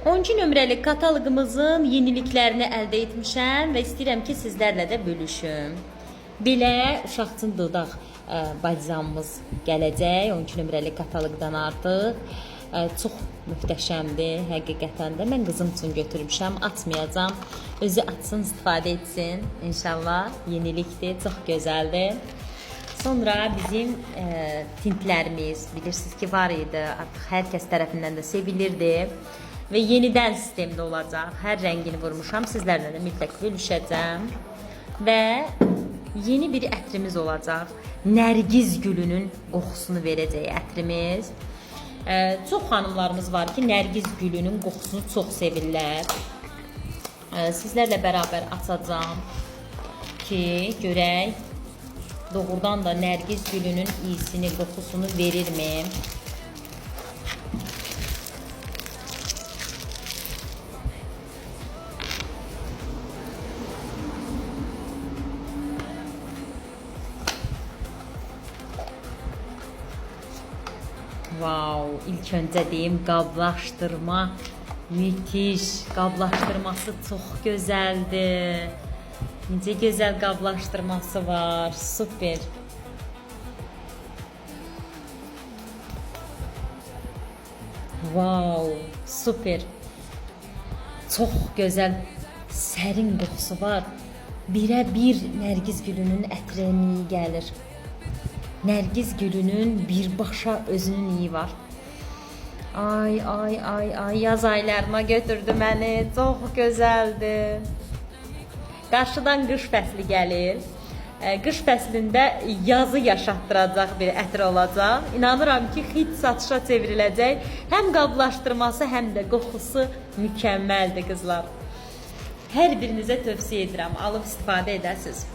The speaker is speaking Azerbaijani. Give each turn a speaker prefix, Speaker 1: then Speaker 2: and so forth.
Speaker 1: 10-cu nömrəli kataloqumuzun yeniliklərini əldə etmişəm və istəyirəm ki, sizlərlə də bölüşüm. Belə uşaq üçün dodaq balzamımız gələcək 10-cu nömrəli kataloqdan artıq. Çox möhtəşəmdir, həqiqətən də. Mən qızım üçün götürmüşəm, açmayacağam. Özü açsın, istifadə etsin. İnşallah yenilikdir, çox gözəldir. Sonra bizim tintlərimiz, bilirsiniz ki, var idi. Artıq hər kəs tərəfindən də sevilirdi. Və yenidən sistemdə olacaq. Hər rəngini vurmuşam. Sizlərlə də mütləq bölüşəcəm. Və yeni bir ətrimiz olacaq. Nərgiz gülünün qoxusunu verəcək ətrimiz. Çox xanımlarımız var ki, nərgiz gülünün qoxusunu çox sevirlər. Sizlərlə bərabər açacağım ki, görək doğrudan da nərgiz gülünün iyisini, qoxusunu verirmi? Wow, ilk öncə deyim, qablaşdırma müthiş. Qablaşdırması çox gözəldir. Necə gözəl qablaşdırması var. Super. Wow, super. Çox gözəl sərin qoxusu var. Birə-bir nərgiz gülünün ətrini gəlir. Nərgiz gülünün birbaşa özünün iyi var. Ay, ay, ay, ay, yaz aylarına götürdü məni. Çox gözəldir. Qarşıdan qış fəsli gəlir. Qış fəslində yazı yaşatdıracaq bir ətr olacaq. İnanıram ki, xit satışa çevriləcək. Həm qablaşdırması, həm də qoxusu mükəmməldir qızlar. Hər birinizə tövsiyə edirəm, alıb istifadə edəsiniz.